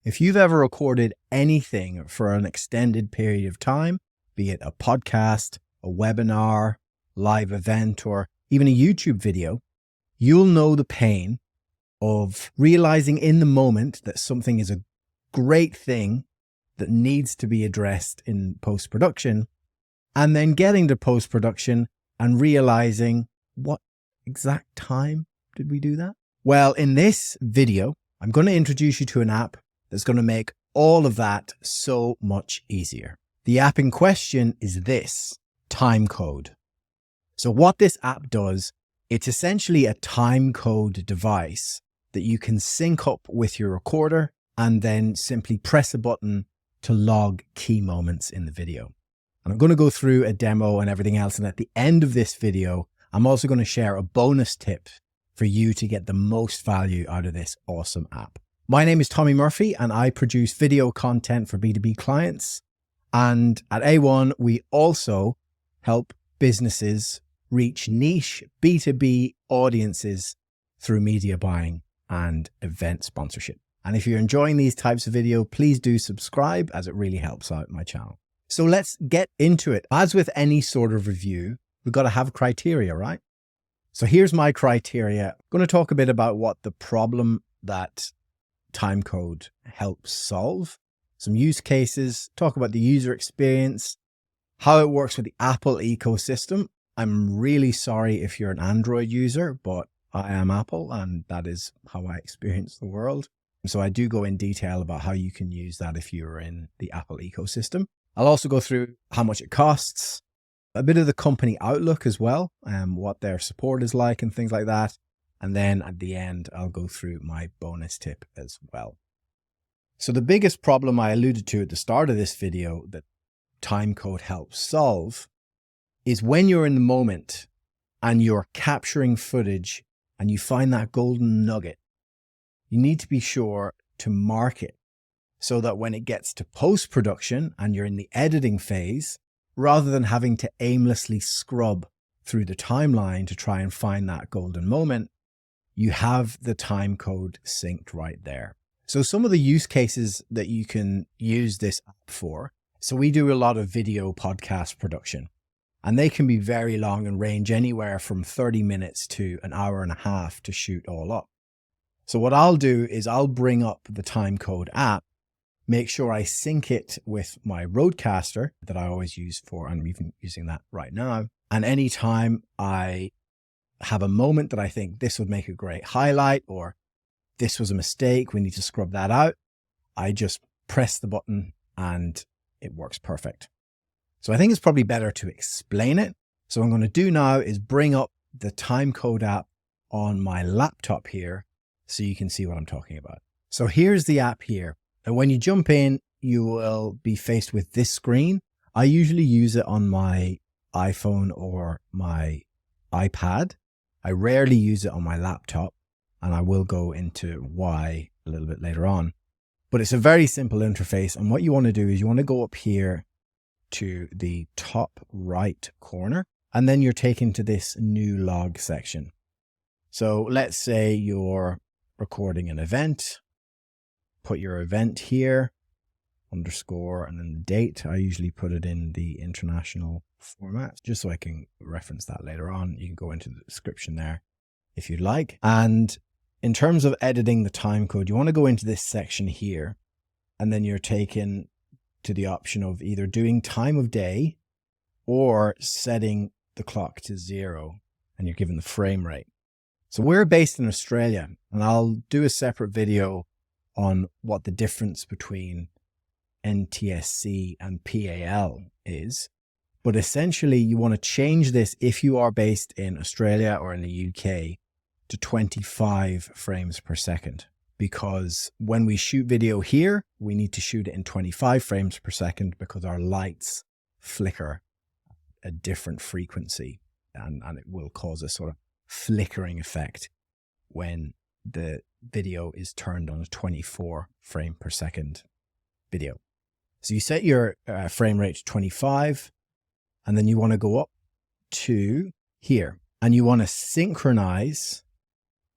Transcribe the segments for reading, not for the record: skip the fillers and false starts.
If you've ever recorded anything for an extended period of time, be it a podcast, a webinar, live event, or even a YouTube video, you'll know the pain of realizing in the moment that something is a great thing that needs to be addressed in post-production, and then getting to post-production and realizing, what exact time did we do that? Well, in this video, I'm going to introduce you to an app that's going to make all of that so much easier. The app in question is this, Timecode. So what this app does, it's essentially a timecode device that you can sync up with your recorder and then simply press a button to log key moments in the video. And I'm going to go through a demo and everything else. And at the end of this video, I'm also going to share a bonus tip for you to get the most value out of this awesome app. My name is Tommy Murphy and I produce video content for B2B clients. And at A1, we also help businesses reach niche B2B audiences through media buying and event sponsorship. And if you're enjoying these types of video, please do subscribe, as it really helps out my channel. So let's get into it. As with any sort of review, we've got to have criteria, right? So here's my criteria. I'm going to talk a bit about what the problem that Timecode helps solve, some use cases, talk about the user experience, how it works with the Apple ecosystem. I'm really sorry if you're an Android user, but I am Apple and that is how I experience the world. So I do go in detail about how you can use that if you're in the Apple ecosystem. I'll also go through how much it costs, a bit of the company outlook as well, what their support is like and things like that. And then at the end, I'll go through my bonus tip as well. So the biggest problem I alluded to at the start of this video that Timecode helps solve is when you're in the moment and you're capturing footage and you find that golden nugget, you need to be sure to mark it so that when it gets to post-production and you're in the editing phase, rather than having to aimlessly scrub through the timeline to try and find that golden moment, you have the timecode synced right there. So some of the use cases that you can use this app for. So we do a lot of video podcast production and they can be very long and range anywhere from 30 minutes to an hour and a half to shoot all up. So what I'll do is I'll bring up the Timecode app, make sure I sync it with my Rodecaster that I always use for, I'm even using that right now. And anytime I have a moment that I think this would make a great highlight or this was a mistake, we need to scrub that out, I just press the button and it works perfect. So I think it's probably better to explain it. So what I'm going to do now is bring up the Timecode app on my laptop here so you can see what I'm talking about. So here's the app here. And when you jump in, you will be faced with this screen. I usually use it on my iPhone or my iPad. I rarely use it on my laptop, and I will go into why a little bit later on. But it's a very simple interface. And what you want to do is you want to go up here to the top right corner, and then you're taken to this new log section. So let's say you're recording an event, put your event here, underscore, and then the date. I usually put it in the international format, just so I can reference that later on. You can go into the description there if you'd like. And in terms of editing the timecode, you want to go into this section here, and then you're taken to the option of either doing time of day or setting the clock to 0, and you're given the frame rate. So we're based in Australia, and I'll do a separate video on what the difference between NTSC and PAL is. But essentially, you want to change this if you are based in Australia or in the UK to 25 frames per second. Because when we shoot video here, we need to shoot it in 25 frames per second because our lights flicker a different frequency and it will cause a sort of flickering effect when the video is turned on a 24 frame per second video. So you set your frame rate to 25 and then you want to go up to here and you want to synchronize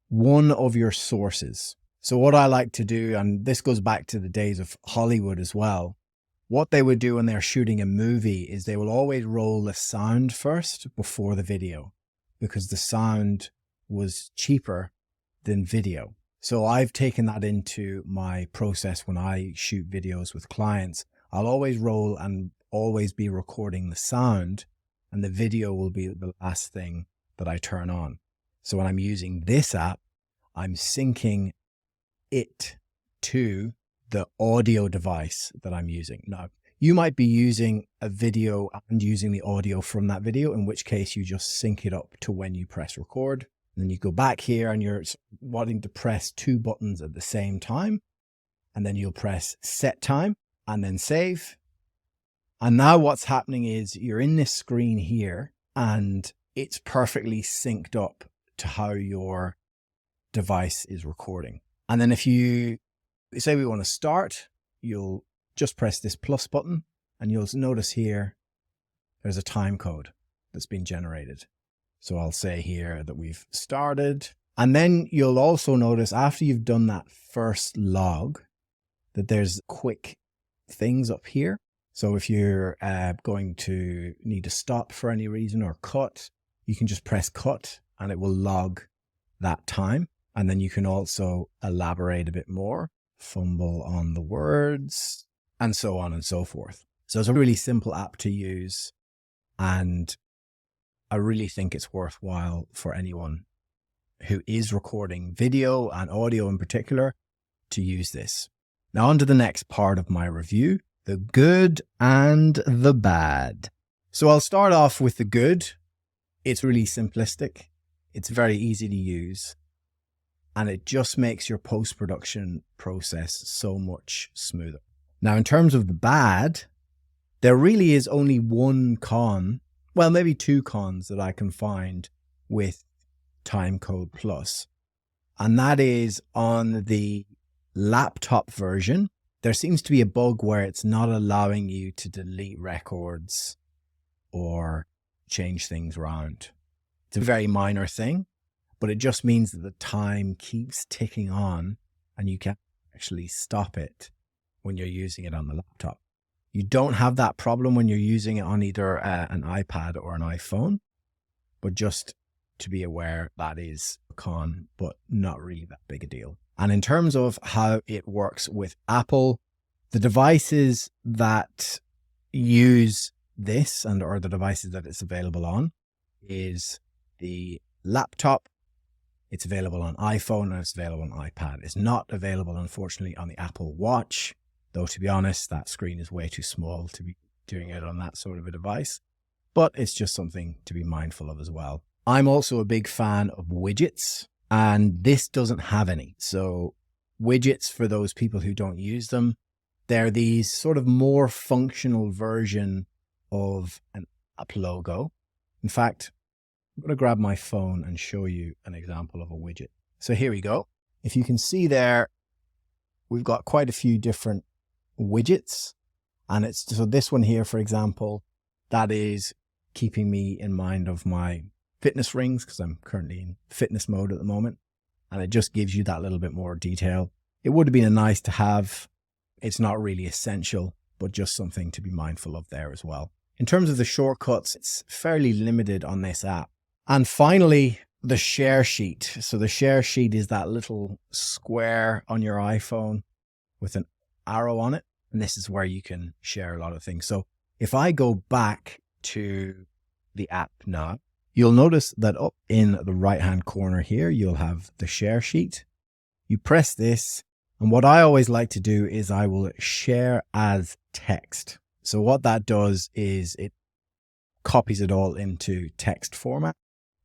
one of your sources. So what I like to do, and this goes back to the days of Hollywood as well, what they would do when they're shooting a movie is they will always roll the sound first before the video, because the sound was cheaper than video. So I've taken that into my process when I shoot videos with clients. I'll always roll and always be recording the sound, and the video will be the last thing that I turn on. So when I'm using this app, I'm syncing it to the audio device that I'm using. Now, you might be using a video and using the audio from that video, in which case you just sync it up to when you press record. And then you go back here and you're wanting to press 2 buttons at the same time. And then you'll press set time and then save. And now what's happening is you're in this screen here and it's perfectly synced up to how your device is recording. And then if you say we want to start, you'll just press this plus button and you'll notice here there's a time code that's been generated. So I'll say here that we've started. And then you'll also notice after you've done that first log that there's quick things up here. So if you're going to need to stop for any reason or cut, you can just press cut and it will log that time. And then you can also elaborate a bit more, fumble on the words, and so on and so forth. So it's a really simple app to use. And I really think it's worthwhile for anyone who is recording video and audio in particular to use this. Now on to the next part of my review, the good and the bad. So I'll start off with the good. It's really simplistic. It's very easy to use. And it just makes your post-production process so much smoother. Now, in terms of the bad, there really is only one con, well, maybe 2 cons that I can find with Timecode Plus. And that is on the laptop version, there seems to be a bug where it's not allowing you to delete records or change things around. It's a very minor thing, but it just means that the time keeps ticking on and you can't actually stop it when you're using it on the laptop. You don't have that problem when you're using it on either an iPad or an iPhone, but just to be aware that is a con, but not really that big a deal. And in terms of how it works with Apple, the devices that use this and or the devices that it's available on is the laptop. It's available on iPhone and it's available on iPad. It's not available, unfortunately, on the Apple Watch, though to be honest, that screen is way too small to be doing it on that sort of a device. But it's just something to be mindful of as well. I'm also a big fan of widgets, and this doesn't have any. So widgets, for those people who don't use them, they're these sort of more functional version of an app logo. In fact, I'm going to grab my phone and show you an example of a widget. So here we go. If you can see there, we've got quite a few different widgets. And it's so this one here, for example, that is keeping me in mind of my fitness rings because I'm currently in fitness mode at the moment. And it just gives you that little bit more detail. It would have been a nice to have. It's not really essential, but just something to be mindful of there as well. In terms of the shortcuts, it's fairly limited on this app. And finally, the share sheet. So the share sheet is that little square on your iPhone with an arrow on it. And this is where you can share a lot of things. So if I go back to the app now, you'll notice that up in the right-hand corner here, you'll have the share sheet. You press this. And what I always like to do is I will share as text. So what that does is it copies it all into text format.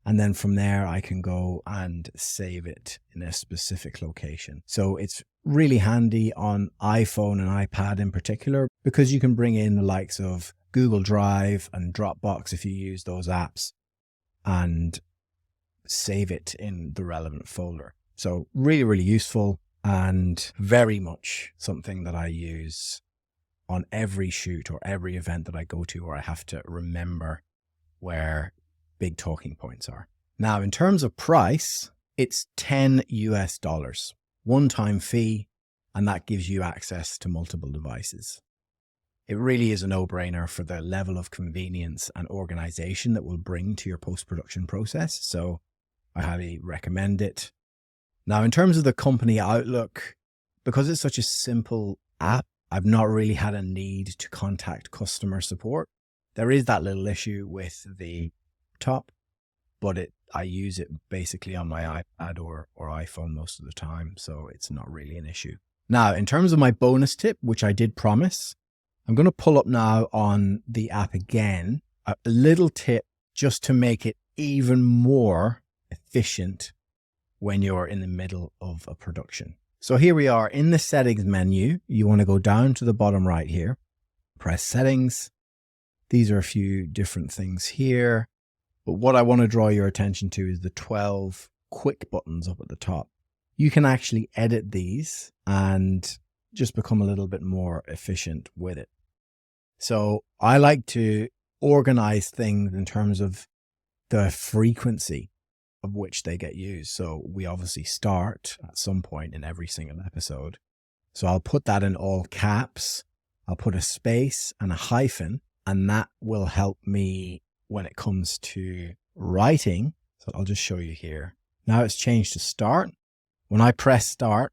And then from there, I can go and save it in a specific location. So it's really handy on iPhone and iPad in particular, because you can bring in the likes of Google Drive and Dropbox if you use those apps and save it in the relevant folder. So really, really useful and very much something that I use on every shoot or every event that I go to where I have to remember where big talking points are. Now, in terms of price, it's $10 US, one-time fee, and that gives you access to multiple devices. It really is a no-brainer for the level of convenience and organization that will bring to your post-production process. So I highly recommend it. Now, in terms of the company Outlook, because it's such a simple app, I've not really had a need to contact customer support. There is that little issue with the top, but I use it basically on my iPad or iPhone most of the time, so it's not really an issue. Now, in terms of my bonus tip, which I did promise, I'm going to pull up now on the app again, a little tip just to make it even more efficient when you're in the middle of a production. So here we are in the settings menu. You want to go down to the bottom right here, press settings. These are a few different things here, but what I want to draw your attention to is the 12 quick buttons up at the top. You can actually edit these and just become a little bit more efficient with it. So I like to organize things in terms of the frequency of which they get used. So we obviously start at some point in every single episode. So I'll put that in all caps. I'll put a space and a hyphen, and that will help me when it comes to writing. So I'll just show you here. Now it's changed to start. When I press start,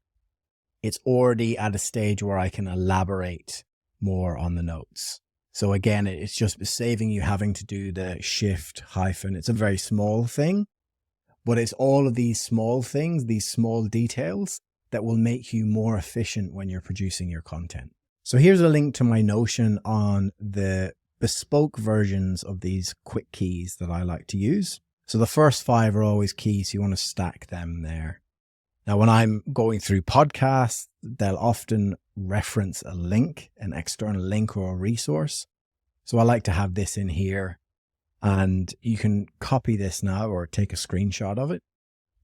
it's already at a stage where I can elaborate more on the notes. So again, it's just saving you having to do the shift hyphen. It's a very small thing, but it's all of these small things, these small details that will make you more efficient when you're producing your content. So here's a link to my Notion on the bespoke versions of these quick keys that I like to use. So the first 5 are always keys. So you want to stack them there. Now, when I'm going through podcasts, they'll often reference a link, an external link or a resource. So I like to have this in here, and you can copy this now or take a screenshot of it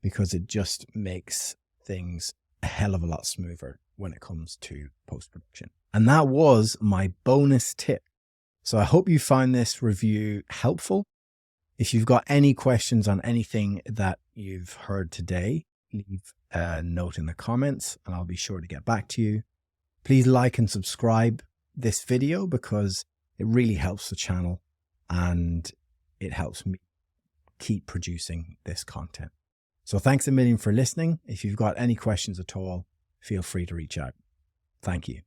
because it just makes things a hell of a lot smoother when it comes to post-production. And that was my bonus tip. So I hope you found this review helpful. If you've got any questions on anything that you've heard today, leave a note in the comments and I'll be sure to get back to you. Please like and subscribe this video because it really helps the channel and it helps me keep producing this content. So thanks a million for listening. If you've got any questions at all, feel free to reach out. Thank you.